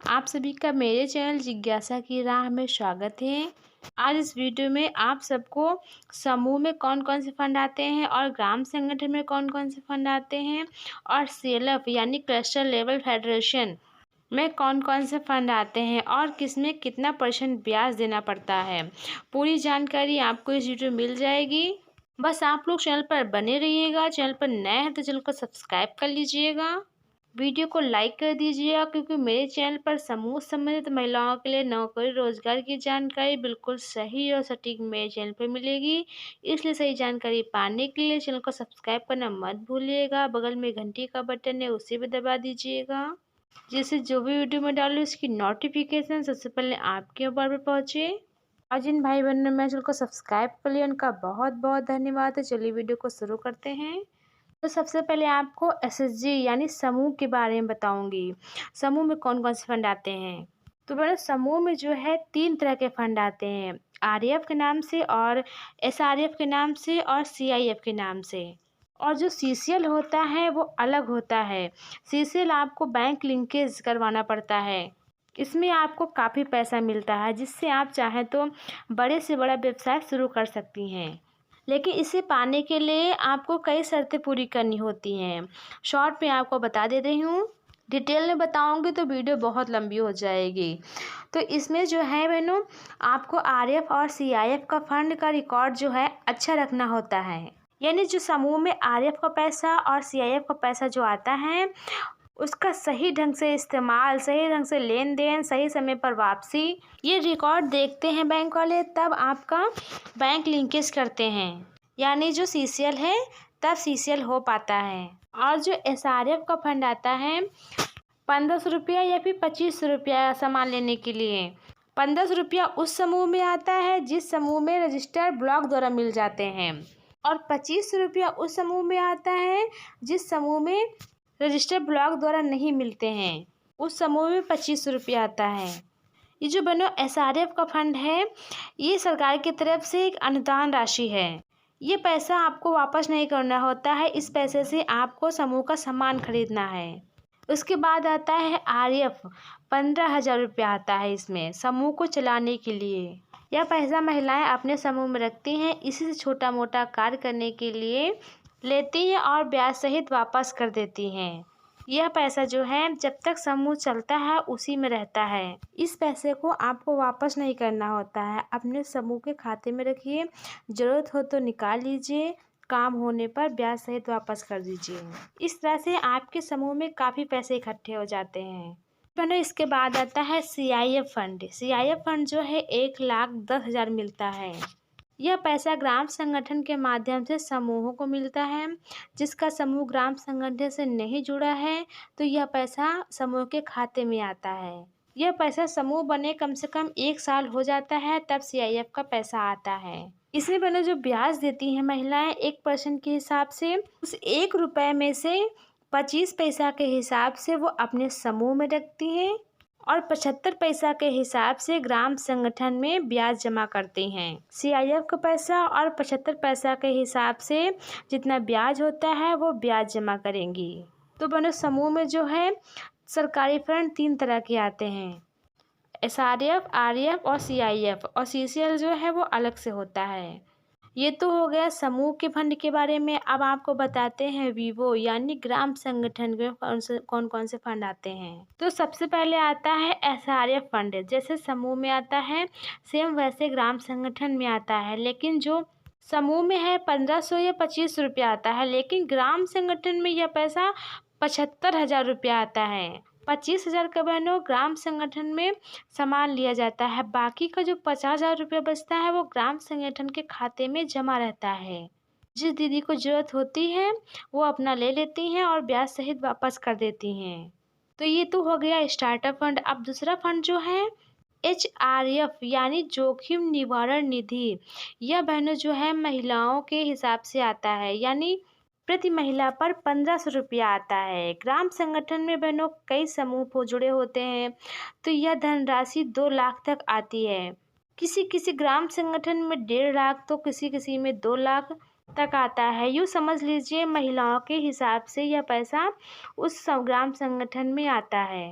आप सभी का मेरे चैनल जिज्ञासा की राह में स्वागत है। आज इस वीडियो में आप सबको समूह में कौन कौन से फंड आते हैं और ग्राम संगठन में कौन कौन से फंड आते हैं और सीएलएफ यानी क्लस्टर लेवल फेडरेशन में कौन कौन से फंड आते हैं और किसमें कितना % ब्याज देना पड़ता है, पूरी जानकारी आपको इस वीडियो में मिल जाएगी। बस आप लोग चैनल पर बने रहिएगा। चैनल पर नए हैं तो चैनल को सब्सक्राइब कर लीजिएगा, वीडियो को लाइक कर दीजिएगा, क्योंकि मेरे चैनल पर समूह संबंधित महिलाओं के लिए नौकरी रोजगार की जानकारी बिल्कुल सही और सटीक मेरे चैनल पर मिलेगी। इसलिए सही जानकारी पाने के लिए चैनल को सब्सक्राइब करना मत भूलिएगा। बगल में घंटी का बटन है, उसे भी दबा दीजिएगा, जिससे जो भी वीडियो मैं डालूँ उसकी नोटिफिकेशन सबसे पहले आपके मोबाइल पर पहुँचे। और जिन भाई बहनों ने मेरे चैनल को सब्सक्राइब कर लिया उनका बहुत बहुत धन्यवाद है। चलिए वीडियो को शुरू करते हैं। तो सबसे पहले आपको एसएचजी यानी समूह के बारे में बताऊंगी। समूह में कौन कौन से फंड आते हैं। तो बड़े समूह में जो है 3 तरह के फंड आते हैं, आरएफ के नाम से और एसआरएफ के नाम से और सीआईएफ के नाम से। और जो सीसीएल होता है वो अलग होता है। सीसीएल आपको बैंक लिंकेज करवाना पड़ता है। इसमें आपको काफ़ी पैसा मिलता है, जिससे आप चाहें तो बड़े से बड़ा व्यवसाय शुरू कर सकती हैं। लेकिन इसे पाने के लिए आपको कई शर्तें पूरी करनी होती हैं। शॉर्ट में आपको बता दे रही हूँ, डिटेल में बताऊँगी तो वीडियो बहुत लंबी हो जाएगी। तो इसमें जो है बहनों, आपको आरएफ और सीआईएफ का फंड का रिकॉर्ड जो है अच्छा रखना होता है। यानी जो समूह में आरएफ का पैसा और सीआईएफ का पैसा जो आता है उसका सही ढंग से इस्तेमाल, सही ढंग से लेन देन, सही समय पर वापसी, ये रिकॉर्ड देखते हैं बैंक वाले, तब आपका बैंक लिंकेज करते हैं। यानी जो सीसीएल है तब सीसीएल हो पाता है। और जो एसआरएफ का फंड आता है 1500 रुपया या फिर 2500 रुपया सामान लेने के लिए। 1500 रुपया उस समूह में आता है जिस समूह में रजिस्टर्ड ब्लॉक द्वारा मिल जाते हैं, और 2500 रुपया उस समूह में आता है जिस समूह में रजिस्टर्ड ब्लॉक द्वारा नहीं मिलते हैं। उस समूह में 2500 रुपया आता है। ये जो बनो एसआरएफ का फंड है, ये सरकार की तरफ से एक अनुदान राशि है। ये पैसा आपको वापस नहीं करना होता है। इस पैसे से आपको समूह का सामान खरीदना है। उसके बाद आता है आरएफ, 15,000 रुपया आता है इसमें समूह को चलाने के लिए। यह पैसा महिलाएं अपने समूह में रखती हैं, इसी से छोटा मोटा कार्य करने के लिए लेती हैं और ब्याज सहित वापस कर देती हैं। यह पैसा जो है जब तक समूह चलता है उसी में रहता है। इस पैसे को आपको वापस नहीं करना होता है, अपने समूह के खाते में रखिए, ज़रूरत हो तो निकाल लीजिए, काम होने पर ब्याज सहित वापस कर दीजिए। इस तरह से आपके समूह में काफ़ी पैसे इकट्ठे हो जाते हैं। इसके बाद आता है सीआईएफ फंड। सीआईएफ फंड जो है 1,10,000 मिलता है। यह पैसा ग्राम संगठन के माध्यम से समूहों को मिलता है। जिसका समूह ग्राम संगठन से नहीं जुड़ा है तो यह पैसा समूह के खाते में आता है। यह पैसा समूह बने कम से कम 1 साल हो जाता है, तब सीआईएफ का पैसा आता है। इसमें बने जो ब्याज देती हैं महिलाएं 1% के हिसाब से, उस 1 रुपये में से 25 पैसा के हिसाब से वो अपने समूह में रखती हैं और 75 पैसा के हिसाब से ग्राम संगठन में ब्याज जमा करती हैं। सीआईएफ का पैसा और 75 पैसा के हिसाब से जितना ब्याज होता है वो ब्याज जमा करेंगी। तो बनो समूह में जो है सरकारी फंड 3 तरह के आते हैं, एसआरएफ, आरएफ और सीआईएफ, और सीसीएल जो है वो अलग से होता है। ये तो हो गया समूह के फंड के बारे में। अब आपको बताते हैं वीवो यानी ग्राम संगठन में कौन कौन से फंड आते हैं। तो सबसे पहले आता है एसआरएफ फंड। जैसे समूह में आता है सेम वैसे ग्राम संगठन में आता है, लेकिन जो समूह में है 1500 या 2500 रुपया आता है, लेकिन ग्राम संगठन में यह पैसा 75,000 रुपया आता है। 25,000 का बहनों ग्राम संगठन में सामान लिया जाता है, बाकी का जो 50,000 रुपया बचता है वो ग्राम संगठन के खाते में जमा रहता है। जिस दीदी को ज़रूरत होती है वो अपना ले लेती हैं और ब्याज सहित वापस कर देती हैं। तो ये तो हो गया स्टार्टअप फंड। अब दूसरा फंड जो है एचआरएफ यानी जोखिम निवारण निधि। यह बहनों जो है महिलाओं के हिसाब से आता है, यानी प्रति महिला पर 1500 रुपया आता है। ग्राम संगठन में बहनों कई समूह जुड़े होते हैं, तो यह धनराशि 2 लाख तक आती है। किसी किसी ग्राम संगठन में 1.5 लाख तो किसी किसी में 2 लाख तक आता है। यूँ समझ लीजिए महिलाओं के हिसाब से यह पैसा उस ग्राम संगठन में आता है।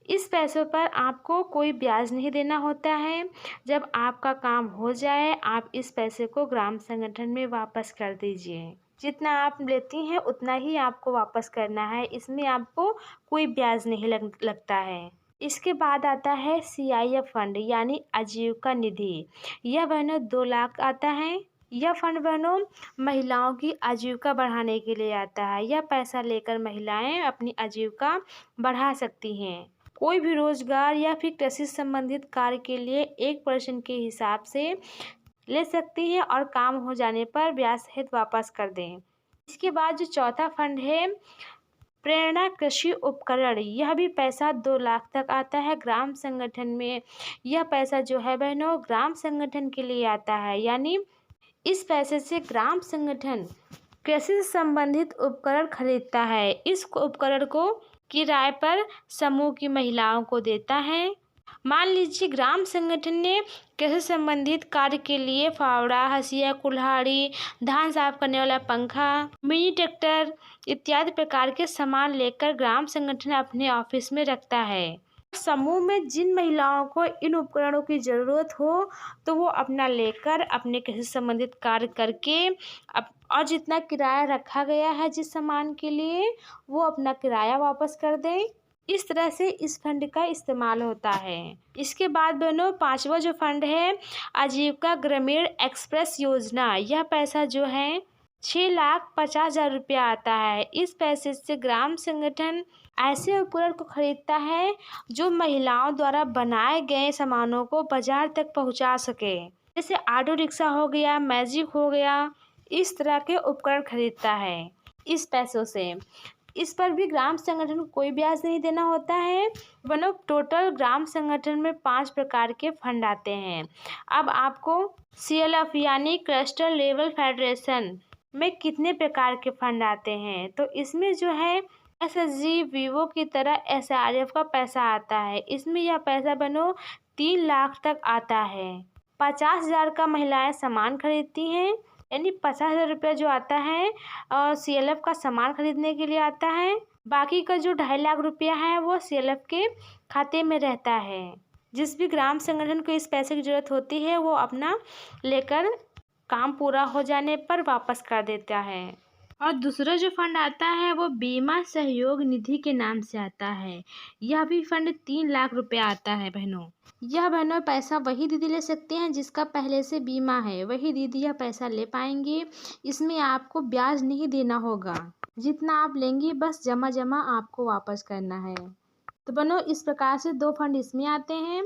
इस पैसों पर आपको कोई ब्याज नहीं देना होता है। जब आपका काम हो जाए आप इस पैसे को ग्राम संगठन में वापस कर दीजिए। जितना आप लेती हैं उतना ही आपको वापस करना है, इसमें आपको कोई ब्याज नहीं लगता है। इसके बाद आता है CIF फंड यानी आजीविका निधि। यह बहनों 2 लाख आता है। यह फंड बहनों महिलाओं की आजीविका बढ़ाने के लिए आता है। यह पैसा लेकर महिलाएं अपनी आजीविका बढ़ा सकती हैं। कोई भी रोजगार या फिर कृषि संबंधित कार्य के लिए 1% के हिसाब से ले सकती हैं और काम हो जाने पर ब्याज सहित वापस कर दें। इसके बाद जो चौथा फंड है प्रेरणा कृषि उपकरण, यह भी पैसा 2 लाख तक आता है ग्राम संगठन में। यह पैसा जो है बहनों ग्राम संगठन के लिए आता है, यानी इस पैसे से ग्राम संगठन कृषि से संबंधित उपकरण खरीदता है। इस उपकरण को किराए पर समूह की महिलाओं को देता है। मान लीजिए ग्राम संगठन ने कृषि संबंधित कार्य के लिए फावड़ा, हंसिया, कुल्हाड़ी, धान साफ करने वाला पंखा, मिनी ट्रैक्टर इत्यादि प्रकार के सामान लेकर ग्राम संगठन अपने ऑफिस में रखता है। समूह में जिन महिलाओं को इन उपकरणों की ज़रूरत हो तो वो अपना लेकर अपने कृषि संबंधित कार्य करके और जितना किराया रखा गया है जिस सामान के लिए वो अपना किराया वापस कर दें। इस तरह से इस फंड का इस्तेमाल होता है। इसके बाद बहनों 5वां जो फंड है आजीविका ग्रामीण एक्सप्रेस योजना, यह पैसा जो है 6,50,000 रुपया आता है। इस पैसे से ग्राम संगठन ऐसे उपकरण को खरीदता है जो महिलाओं द्वारा बनाए गए सामानों को बाजार तक पहुंचा सके, जैसे ऑटो रिक्शा हो गया, मैजिक हो गया, इस तरह के उपकरण खरीदता है इस पैसों से। इस पर भी ग्राम संगठन को कोई ब्याज नहीं देना होता है। बनो टोटल ग्राम संगठन में 5 प्रकार के फंड आते हैं। अब आपको CLF यानी क्लस्टर लेवल फेडरेशन में कितने प्रकार के फंड आते हैं, तो इसमें जो है SHG वीवो की तरह SRF का पैसा आता है। इसमें यह पैसा बनो 3 लाख तक आता है। 50,000 का महिलाएं सामान खरीदती हैं, यानी 50,000 रुपया जो आता है और CLF का सामान खरीदने के लिए आता है। बाकी का जो 2.5 लाख रुपया है वो CLF के खाते में रहता है। जिस भी ग्राम संगठन को इस पैसे की ज़रूरत होती है वो अपना लेकर काम पूरा हो जाने पर वापस कर देता है। और दूसरा जो फंड आता है वो बीमा सहयोग निधि के नाम से आता है। यह भी फंड 3 लाख रुपया आता है बहनों। यह बहनों पैसा वही दीदी ले सकते हैं जिसका पहले से बीमा है, वही दीदी यह पैसा ले पाएंगे। इसमें आपको ब्याज नहीं देना होगा, जितना आप लेंगी बस जमा आपको वापस करना है। तो बहनों इस प्रकार से 2 फंड इसमें आते हैं,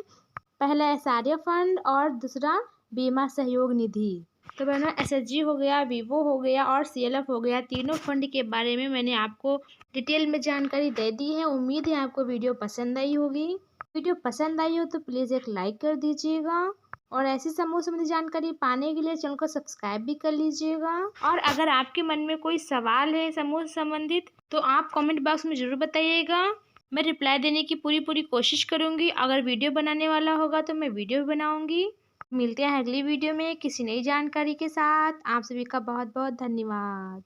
पहला SRF फंड और दूसरा बीमा सहयोग निधि। तो बहनों SHG हो गया, वीवो हो गया और CLF हो गया, तीनों फंड के बारे में मैंने आपको डिटेल में जानकारी दे दी है। उम्मीद है आपको वीडियो पसंद आई होगी। वीडियो पसंद आई हो तो प्लीज़ एक लाइक कर दीजिएगा और ऐसी समूह संबंधी जानकारी पाने के लिए चैनल को सब्सक्राइब भी कर लीजिएगा। और अगर आपके मन में कोई सवाल है समूह से संबंधित तो आप कमेंट बॉक्स में ज़रूर बताइएगा, मैं रिप्लाई देने की पूरी कोशिश करूँगी। अगर वीडियो बनाने वाला होगा तो मैं वीडियो भी बनाऊँगी। मिलते हैं अगली वीडियो में किसी नई जानकारी के साथ। आप सभी का बहुत बहुत धन्यवाद।